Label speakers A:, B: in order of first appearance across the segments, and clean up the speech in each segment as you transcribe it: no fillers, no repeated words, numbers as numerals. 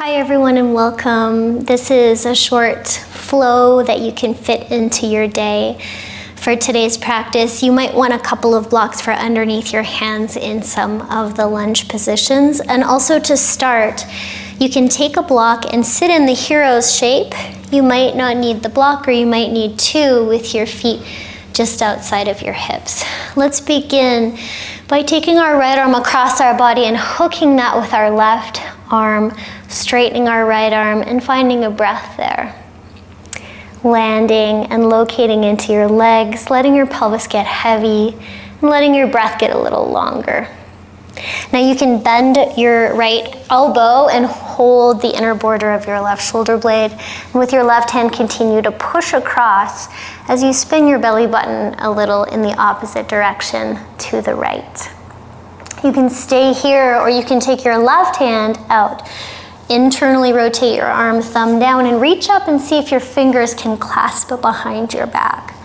A: Hi everyone and welcome. This is a short flow that you can fit into your day. For today's practice, you might want a couple of blocks for underneath your hands in some of the lunge positions. And also to start, you can take a block and sit in the hero's shape. You might not need the block, or you might need two with your feet just outside of your hips. Let's begin by taking our right arm across our body and hooking that with our left arm, straightening our right arm and finding a breath there. Landing and locating into your legs, letting your pelvis get heavy and letting your breath get a little longer. Now you can bend your right elbow and hold the inner border of your left shoulder blade. And with your left hand, continue to push across as you spin your belly button a little in the opposite direction to the right. You can stay here, or you can take your left hand out. Internally rotate your arm, thumb down, and reach up and see if your fingers can clasp behind your back.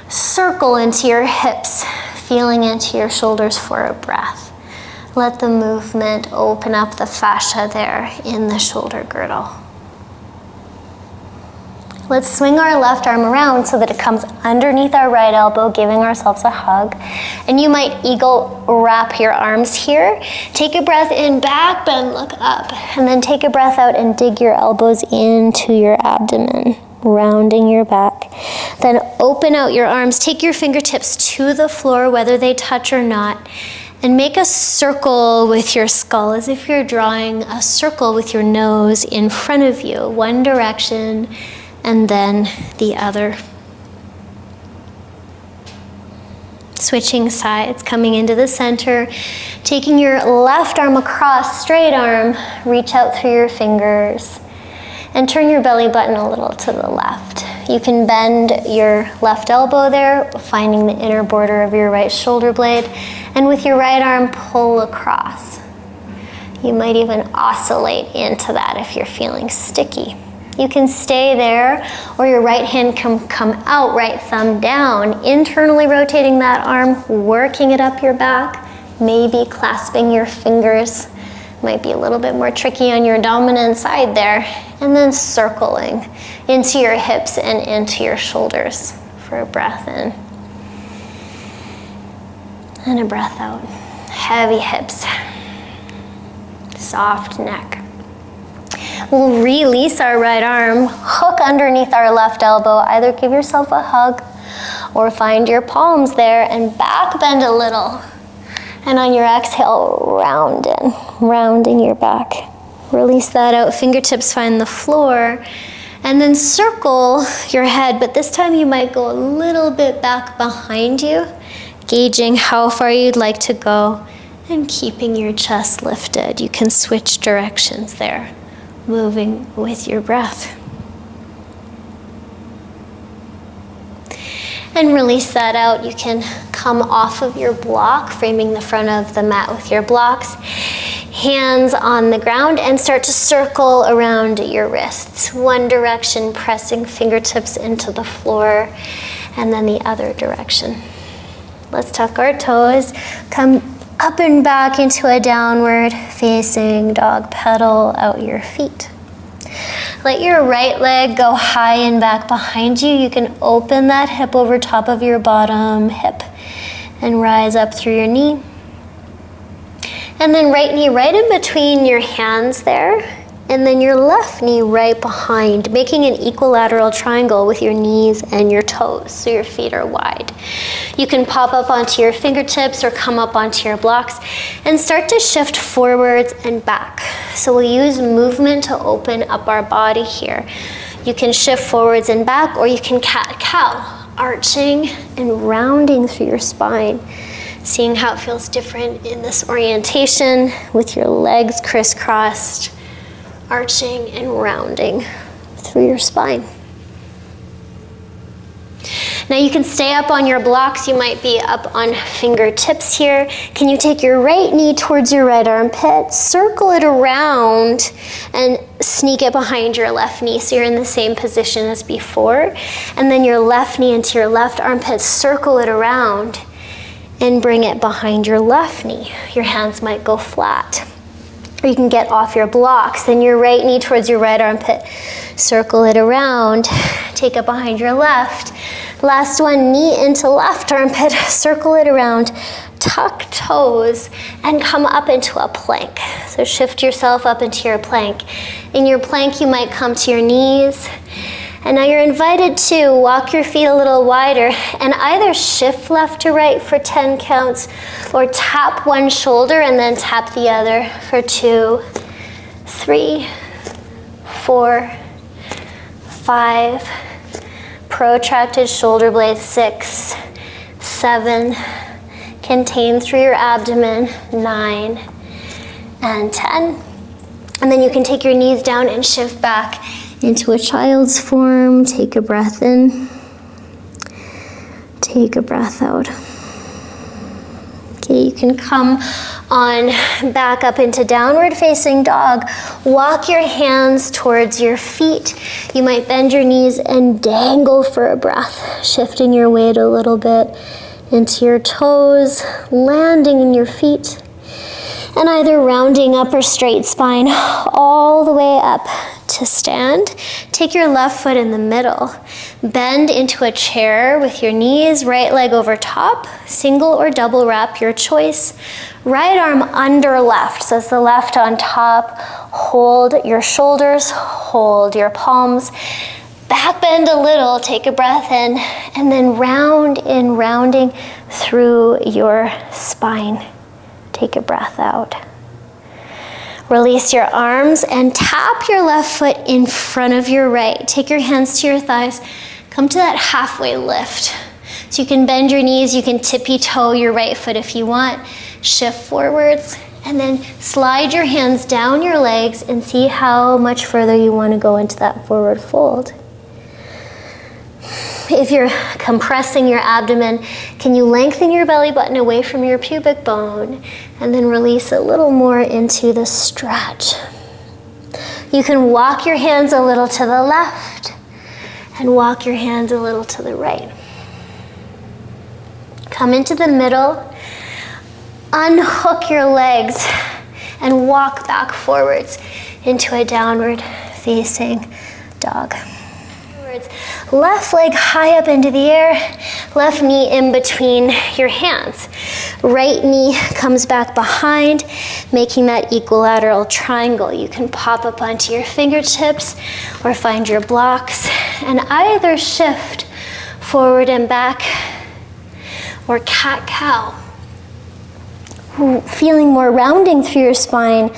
A: Circle into your hips, feeling into your shoulders for a breath. Let the movement open up the fascia there in the shoulder girdle. Let's swing our left arm around so that it comes underneath our right elbow, giving ourselves a hug. And you might eagle wrap your arms here. Take a breath in, back bend, look up. And then take a breath out and dig your elbows into your abdomen, rounding your back. Then open out your arms. Take your fingertips to the floor, whether they touch or not. And make a circle with your skull, as if you're drawing a circle with your nose in front of you, one direction, and then the other. Switching sides, coming into the center, taking your left arm across, straight arm, reach out through your fingers, and turn your belly button a little to the left. You can bend your left elbow there, finding the inner border of your right shoulder blade, and with your right arm, pull across. You might even oscillate into that if you're feeling sticky. You can stay there, or your right hand can come out, right thumb down, internally rotating that arm, working it up your back, maybe clasping your fingers. Might be a little bit more tricky on your dominant side there. And then circling into your hips and into your shoulders for a breath in. And a breath out. Heavy hips, soft neck. We'll release our right arm, hook underneath our left elbow. Either give yourself a hug or find your palms there and back bend a little. And on your exhale, round in, rounding your back. Release that out, fingertips find the floor. And then circle your head, but this time you might go a little bit back behind you, gauging how far you'd like to go and keeping your chest lifted. You can switch directions there, moving with your breath. And release that out. You can come off of your block, framing the front of the mat with your blocks, hands on the ground, and start to circle around your wrists. One direction, pressing fingertips into the floor, and then the other direction. Let's tuck our toes, come up and back into a downward facing dog, pedal out your feet. Let your right leg go high and back behind you. You can open that hip over top of your bottom hip and rise up through your knee. And then right knee right in between your hands there, and then your left knee right behind, making an equilateral triangle with your knees and your toes, so your feet are wide. You can pop up onto your fingertips or come up onto your blocks and start to shift forwards and back. So we'll use movement to open up our body here. You can shift forwards and back, or you can cat-cow, arching and rounding through your spine. Seeing how it feels different in this orientation with your legs crisscrossed, arching and rounding through your spine. Now you can stay up on your blocks. You might be up on fingertips here. Can you take your right knee towards your right armpit, circle it around, and sneak it behind your left knee so you're in the same position as before. And then your left knee into your left armpit, circle it around, and bring it behind your left knee. Your hands might go flat. Or you can get off your blocks. Then your right knee towards your right armpit. Circle it around. Take it behind your left. Last one, knee into left armpit. Circle it around. Tuck toes and come up into a plank. So shift yourself up into your plank. In your plank, you might come to your knees. And now you're invited to walk your feet a little wider and either shift left to right for 10 counts or tap one shoulder and then tap the other for 2, 3, 4, 5. Protracted shoulder blades, 6, 7. Contain through your abdomen, 9 and 10. And then you can take your knees down and shift back into a child's form. Take a breath in. Take a breath out. Okay, you can come on back up into downward facing dog. Walk your hands towards your feet. You might bend your knees and dangle for a breath, shifting your weight a little bit into your toes, landing in your feet, and either rounding up or straight spine all the way up to stand. Take your left foot in the middle. Bend into a chair with your knees, right leg over top, single or double wrap, your choice. Right arm under left, so it's the left on top. Hold your shoulders, hold your palms. Back bend a little, take a breath in, and then round in, rounding through your spine. Take a breath out. Release your arms and tap your left foot in front of your right. Take your hands to your thighs. Come to that halfway lift. So you can bend your knees, you can tippy toe your right foot if you want. Shift forwards, and then slide your hands down your legs and see how much further you want to go into that forward fold. If you're compressing your abdomen, can you lengthen your belly button away from your pubic bone and then release a little more into the stretch? You can walk your hands a little to the left and walk your hands a little to the right. Come into the middle, unhook your legs and walk back forwards into a downward facing dog. Left leg high up into the air, left knee in between your hands. Right knee comes back behind, making that equilateral triangle. You can pop up onto your fingertips or find your blocks and either shift forward and back or cat-cow. Feeling more rounding through your spine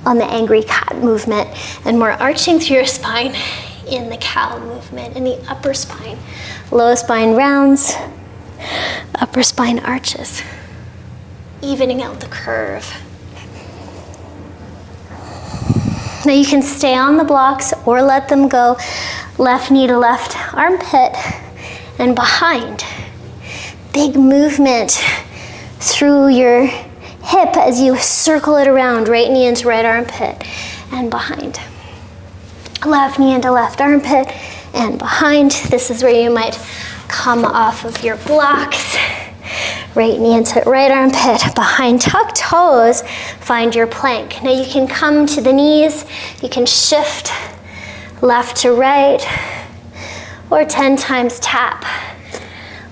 A: on the angry cat movement and more arching through your spine in the cow movement, in the upper spine. Low spine rounds, upper spine arches, evening out the curve. Now you can stay on the blocks or let them go. Left knee to left armpit and behind. Big movement through your hip as you circle it around, right knee into right armpit and behind. Left knee into left armpit and behind. This is where you might come off of your blocks. Right knee into right armpit, behind, tuck toes, find your plank. Now you can come to the knees, you can shift left to right, or 10 times tap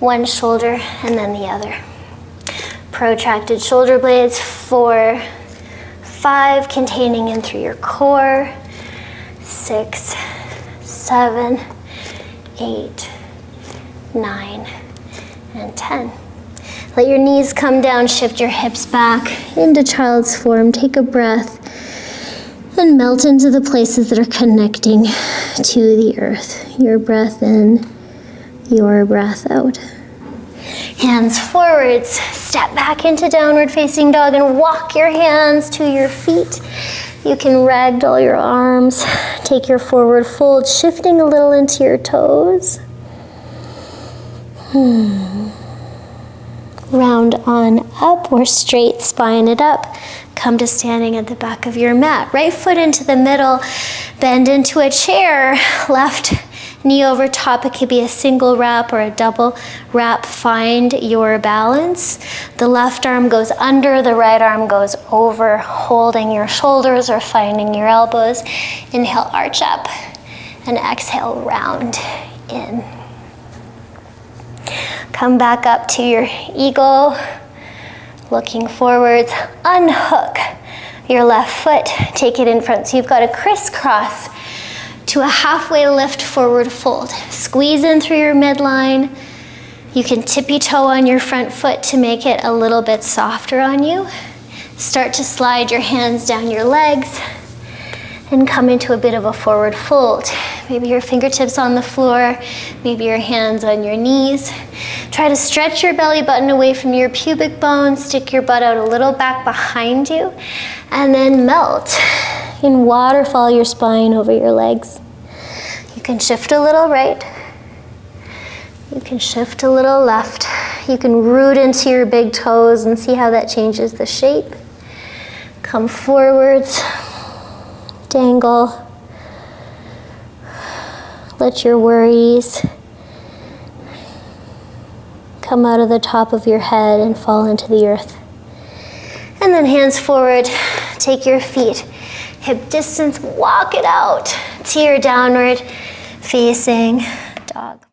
A: one shoulder and then the other. Protracted shoulder blades, 4, 5, containing in through your core, 6, 7, 8, 9, and 10. Let your knees come down, shift your hips back into child's form. Take a breath and melt into the places that are connecting to the earth. Your breath in, your breath out. Hands forwards, step back into downward facing dog and walk your hands to your feet. You can ragdoll your arms, take your forward fold, shifting a little into your toes. Round on up or straight spine it up. Come to standing at the back of your mat. Right foot into the middle, bend into a chair. Left knee over top. It could be a single wrap or a double wrap. Find your balance. The left arm goes under, the right arm goes over, holding your shoulders or finding your elbows. Inhale, arch up, and exhale, round in. Come back up to your eagle, looking forwards. Unhook your left foot, take it in front. So you've got a crisscross to a halfway lift, forward fold. Squeeze in through your midline. You can tippy toe on your front foot to make it a little bit softer on you. Start to slide your hands down your legs and come into a bit of a forward fold. Maybe your fingertips on the floor, maybe your hands on your knees. Try to stretch your belly button away from your pubic bone, stick your butt out a little back behind you, and then melt and waterfall your spine over your legs. You can shift a little right. You can shift a little left. You can root into your big toes and see how that changes the shape. Come forwards, dangle. Let your worries come out of the top of your head and fall into the earth. And then hands forward, take your feet hip distance, walk it out to your downward facing dog.